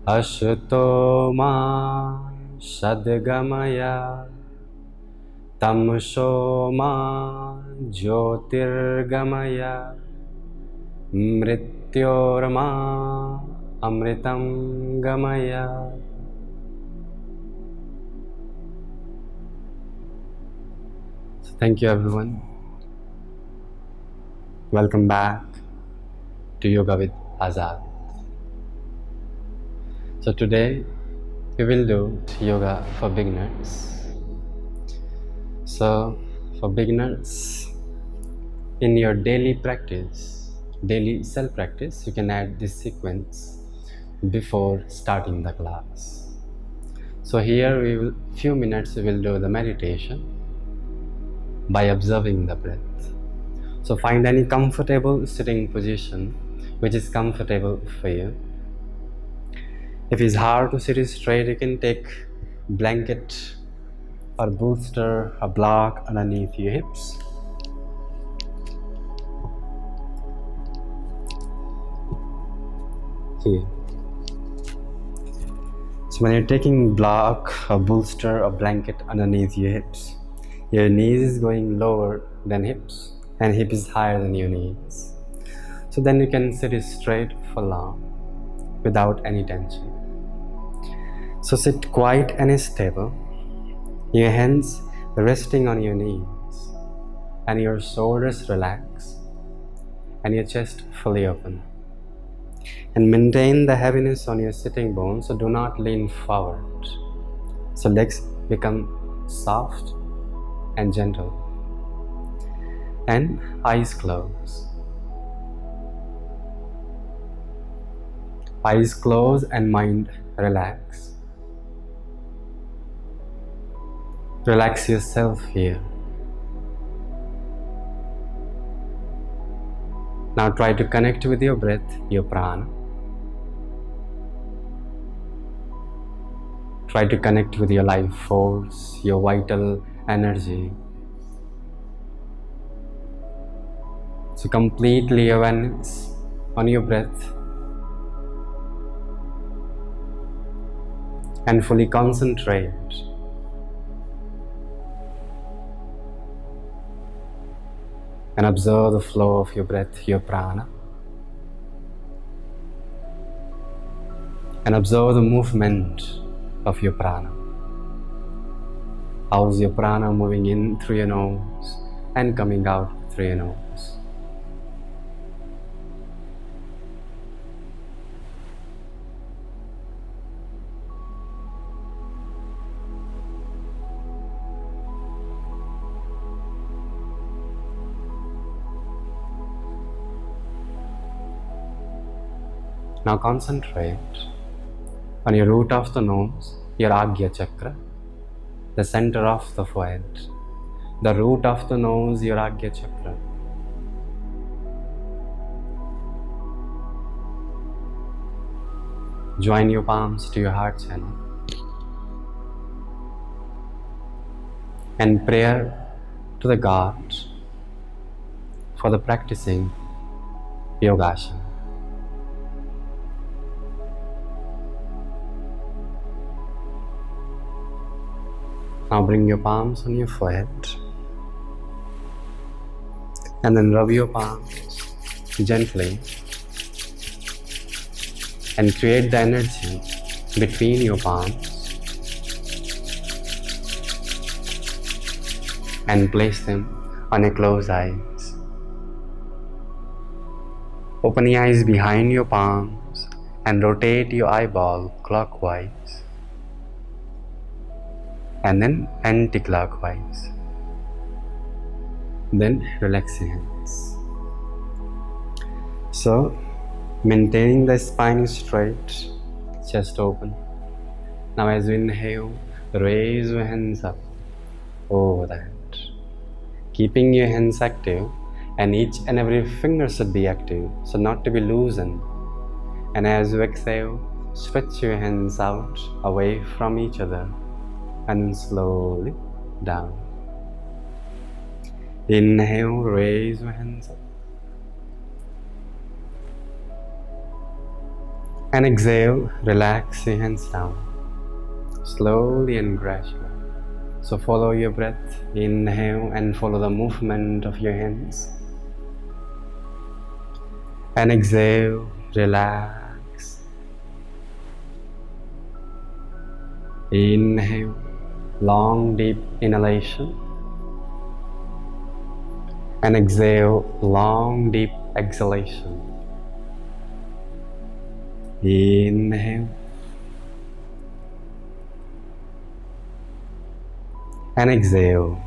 Ashuto ma shadgamaya tamso ma jyotirgamaya mrityorma amritam gamaya. So thank you everyone. Welcome back to Yoga with Azad. So today we will do yoga for beginners. So for beginners, in your daily practice, daily self-practice, you can add this sequence before starting the class. So here we will, few minutes we will do the meditation by observing the breath. So find any comfortable sitting position which is comfortable for you. If it's hard to sit straight, you can take blanket or bolster a block underneath your hips. Here. So when you're taking block, a bolster, a blanket underneath your hips, your knees is going lower than hips and hip is higher than your knees. So then you can sit straight for long without any tension. So sit quiet and stable, your hands resting on your knees and your shoulders relaxed and your chest fully open. And maintain the heaviness on your sitting bones, so do not lean forward. So legs become soft and gentle. And eyes closed. Eyes closed and mind relax. Relax yourself here. Now try to connect with your breath, your prana. Try to connect with your life force, your vital energy. So completely awareness on your breath and fully concentrate and observe the flow of your breath, your prana, and observe the movement of your prana. How's your prana moving in through your nose and coming out through your nose? Now concentrate on your root of the nose, your Agya chakra, the center of the forehead, the root of the nose, your Agya chakra. Join your palms to your heart channel and prayer to the God for the practicing yogasan. Now bring your palms on your forehead and then rub your palms gently and create the energy between your palms and place them on your closed eyes. Open the eyes behind your palms and rotate your eyeball clockwise and then anti-clockwise. Then relax your hands. So, maintaining the spine straight, chest open. Now as you inhale, raise your hands up over the head. Keeping your hands active, and each and every finger should be active, so not to be loosened. And as you exhale, stretch your hands out away from each other and slowly down. Inhale, raise your hands up. And exhale, relax your hands down, slowly and gradually. So follow your breath, inhale and follow the movement of your hands. And exhale, relax. Inhale, long deep inhalation. And exhale, long deep exhalation. Inhale. And exhale.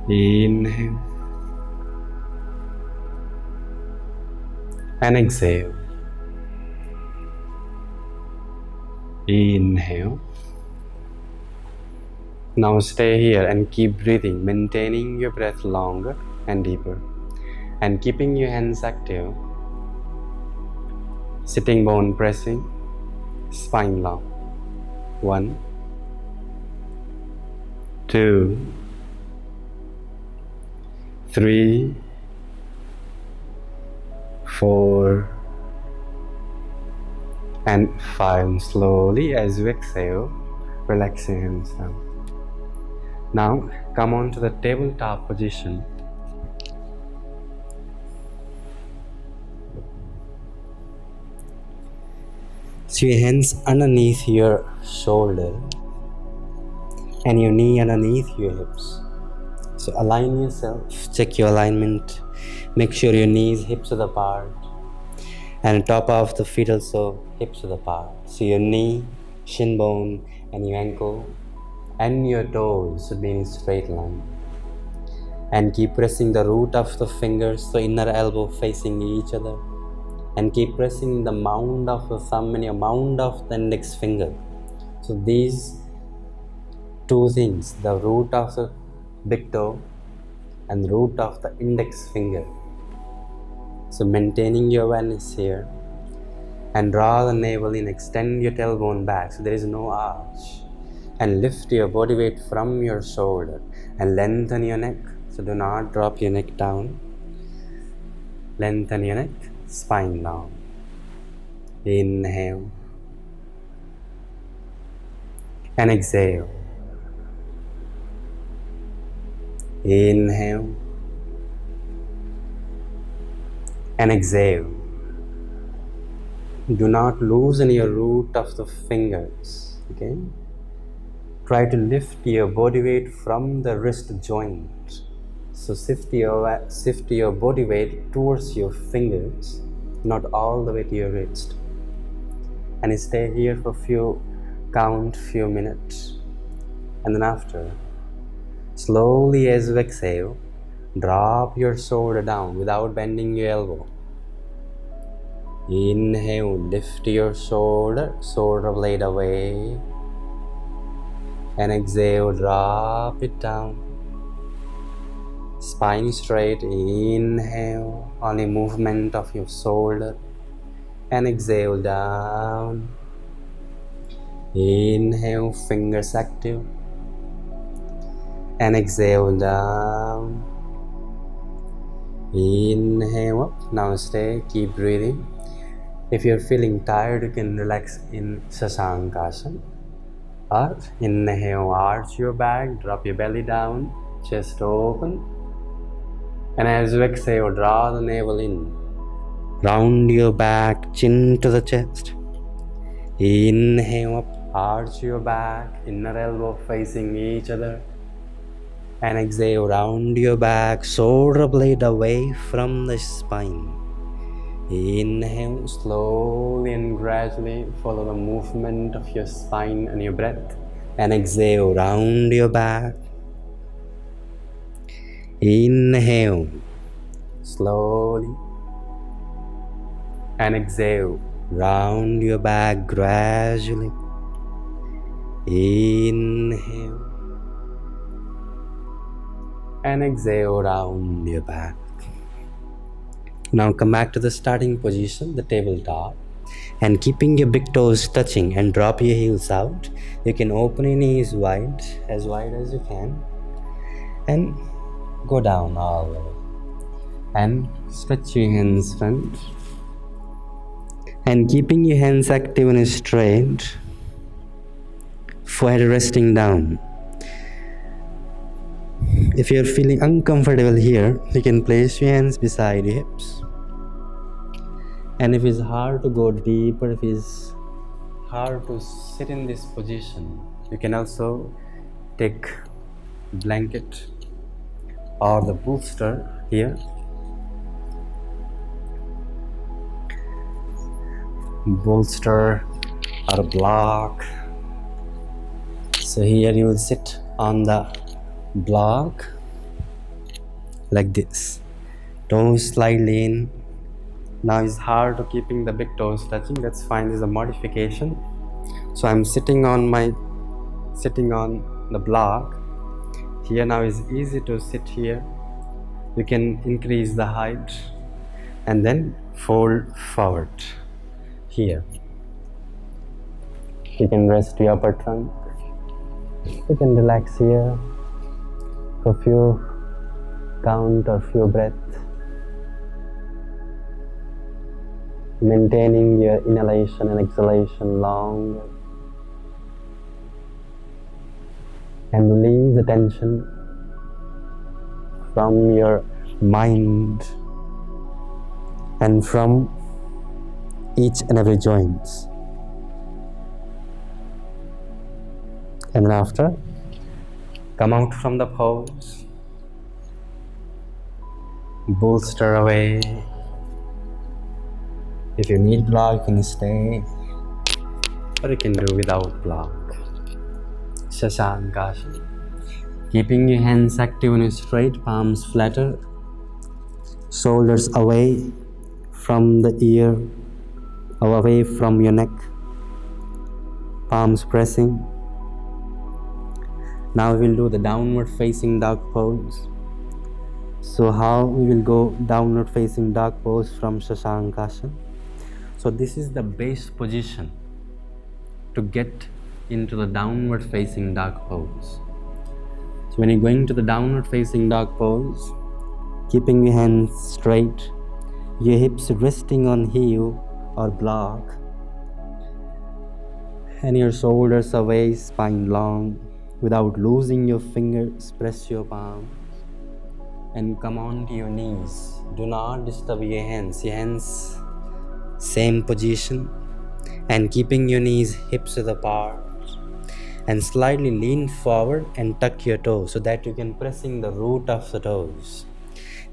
Inhale. And exhale. Inhale. Now stay here and keep breathing, maintaining your breath longer and deeper, and keeping your hands active. Sitting bone pressing, spine long. 1, 2, 3, 4, and 5. Slowly as you exhale, relax your hands down. Now come on to the tabletop position. So your hands underneath your shoulder and your knee underneath your hips. So align yourself, check your alignment, make sure your knees hips are apart and top of the feet also hips are apart. So your knee, shin bone and your ankle and your toes should be in a straight line. And keep pressing the root of the fingers, so inner elbow facing each other. And keep pressing the mound of the thumb and your mound of the index finger. So these two things, the root of the big toe and the root of the index finger. So maintaining your awareness here. And draw the navel in, extend your tailbone back so there is no arch. And lift your body weight from your shoulder and lengthen your neck. So do not drop your neck down. Lengthen your neck, spine long. Inhale. And exhale. Inhale. And exhale. Do not loosen your root of the fingers. Okay? Try to lift your body weight from the wrist joint. So shift your body weight towards your fingers, not all the way to your wrist. And stay here for few minutes. And then after, slowly as you exhale, drop your shoulder down without bending your elbow. Inhale, lift your shoulder blade away. And exhale, drop it down. Spine straight, inhale, only movement of your shoulder. And exhale, down. Inhale, fingers active. And exhale, down. Inhale up, now stay, keep breathing. If you're feeling tired, you can relax in Shashankasana. Or inhale, arch your back, drop your belly down, chest open. And as you exhale, draw the navel in. Round your back, chin to the chest. Inhale up, arch your back, inner elbow facing each other. And exhale, round your back, shoulder blade away from the spine. Inhale, slowly and gradually follow the movement of your spine and your breath. And exhale, round your back. Inhale, slowly. And exhale, round your back gradually. Inhale. And exhale, round your back. Now come back to the starting position, the tabletop. And keeping your big toes touching and drop your heels out. You can open your knees wide as you can, and go down all the way. And stretch your hands front. And keeping your hands active and straight, forehead resting down. If you're feeling uncomfortable here, you can place your hands beside your hips. And if it's hard to go deeper, if it's hard to sit in this position, you can also take blanket or the bolster here. Bolster or a block. So here you will sit on the block like this. Toes slightly in. Now it's hard to keeping the big toes touching. That's fine. This is a modification. So I'm sitting on the block. Here now is easy to sit here. You can increase the height and then fold forward. Here you can rest your upper trunk. You can relax here for a few count or few breaths, maintaining your inhalation and exhalation long, and release the tension from your mind and from each and every joints. And then after, come out from the pose, bolster away. If you need block, you can stay, or you can do without block. Shashankasana. Keeping your hands active and straight, palms flatter, shoulders away from the ear, or away from your neck, palms pressing. Now we will do the downward facing dog pose. So how we will go downward facing dog pose from Shashankasana? So this is the base position to get into the downward facing dog pose. So when you're going to the downward facing dog pose, keeping your hands straight, your hips resting on heel or block, and your shoulders away, spine long. Without losing your fingers, press your palms and come on to your knees. Do not disturb your hands. Your hands, same position, and keeping your knees hips width apart, and slightly lean forward and tuck your toes so that you can pressing the root of the toes.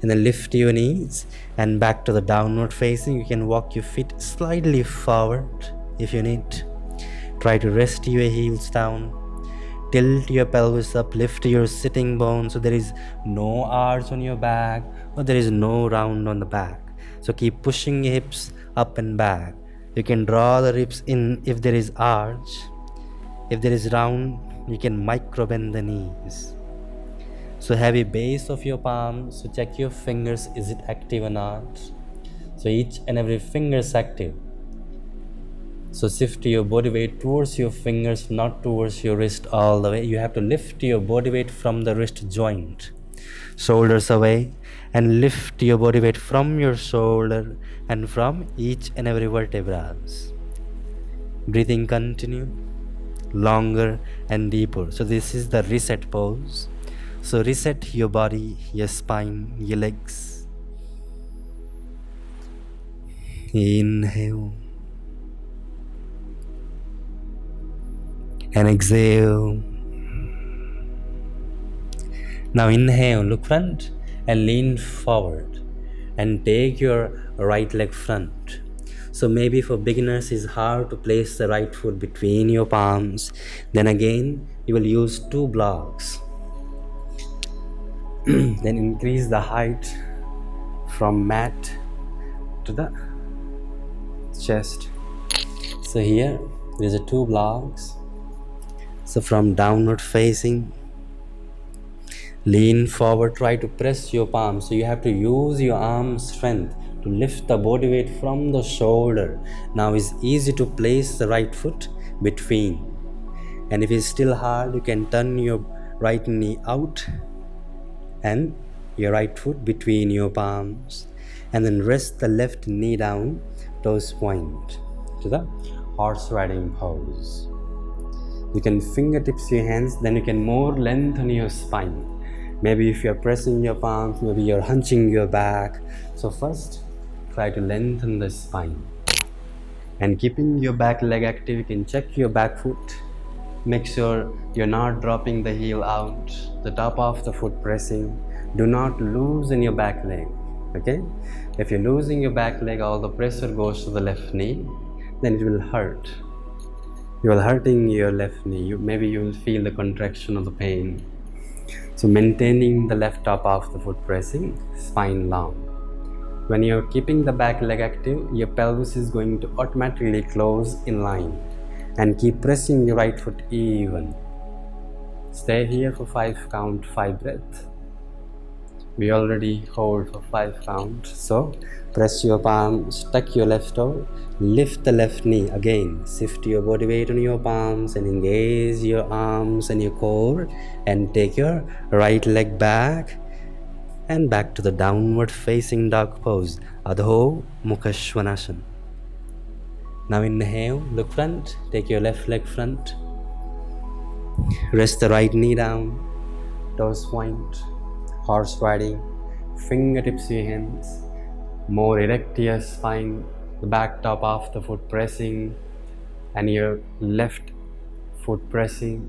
And then lift your knees and back to the downward facing. You can walk your feet slightly forward if you need. Try to rest your heels down. Tilt your pelvis up, lift your sitting bones so there is no arch on your back or there is no round on the back. So keep pushing your hips up and back. You can draw the ribs in if there is arch. If there is round, you can micro bend the knees. So heavy base of your palms, so check your fingers, is it active or not? So each and every finger is active. So shift your body weight towards your fingers, not towards your wrist all the way. You have to lift your body weight from the wrist joint. Shoulders away, and lift your body weight from your shoulder and from each and every vertebra. Breathing continue, longer and deeper. So this is the reset pose. So reset your body, your spine, your legs. Inhale. And exhale. Now inhale, look front and lean forward and take your right leg front. So maybe for beginners it's hard to place the right foot between your palms. Then again you will use 2 blocks. Then increase the height from mat to the chest. So here there is 2 blocks. So from downward facing, lean forward, try to press your palms. So you have to use your arm strength to lift the body weight from the shoulder. Now it's easy to place the right foot between. And if it's still hard, you can turn your right knee out and your right foot between your palms. And then rest the left knee down, toes point to the horse riding pose. You can fingertips your hands, then you can more lengthen your spine. Maybe if you're pressing your palms, maybe you're hunching your back. So first, try to lengthen the spine. And keeping your back leg active, you can check your back foot. Make sure you're not dropping the heel out, the top of the foot pressing. Do not loosen your back leg, okay? If you're losing your back leg, all the pressure goes to the left knee, then it will hurt. You are hurting your left knee. Maybe you will feel the contraction of the pain. So maintaining the left top of the foot pressing, spine long. When you're keeping the back leg active, your pelvis is going to automatically close in line. And keep pressing your right foot even. Stay here for 5 count, 5 breath. We already hold for 5 count. So press your palms, tuck your left toe, lift the left knee again. Shift your body weight on your palms and engage your arms and your core. And take your right leg back and back to the downward facing dog pose, Adho Mukha Svanasana. Now inhale, look front, take your left leg front. Rest the right knee down, toes point, horse riding, fingertips your hands. More erect your spine, the back top of the foot pressing and your left foot pressing.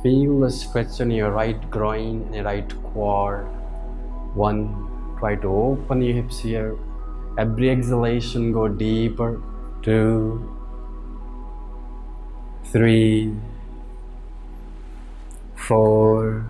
Feel the stretch on your right groin and your right quad. 1, try to open your hips here. Every exhalation, go deeper. 2, 3, 4,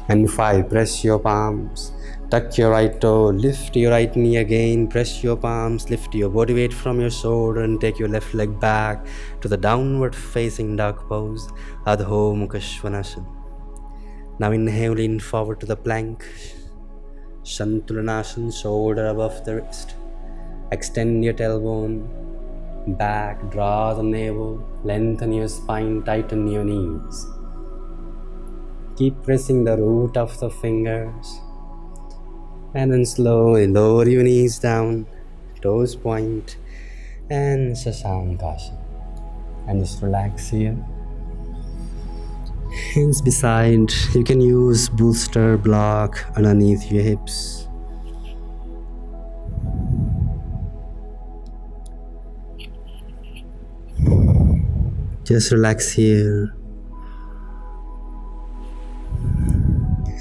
and 5. Press your palms, tuck your right toe, lift your right knee again, press your palms, lift your body weight from your shoulder and take your left leg back to the downward facing dog pose, Adho Mukha Svanasana. Now inhale, lean forward to the plank. Santulanasana, shoulder above the wrist. Extend your tailbone, back, draw the navel, lengthen your spine, tighten your knees. Keep pressing the root of the fingers. And then slowly lower your knees down, toes point, and Sasankasana. And just relax here. Hands beside, you can use bolster block underneath your hips. Just relax here.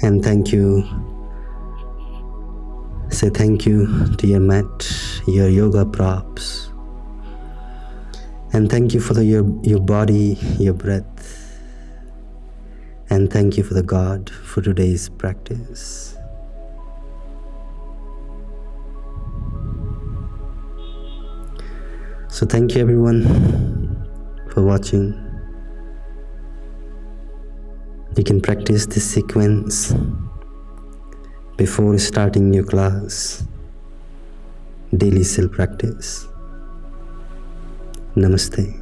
And thank you. Say thank you to your mat, your yoga props. And thank you for your body, your breath. And thank you for the God for today's practice. So thank you everyone for watching. You can practice this sequence before starting your class. Daily self practice. Namaste.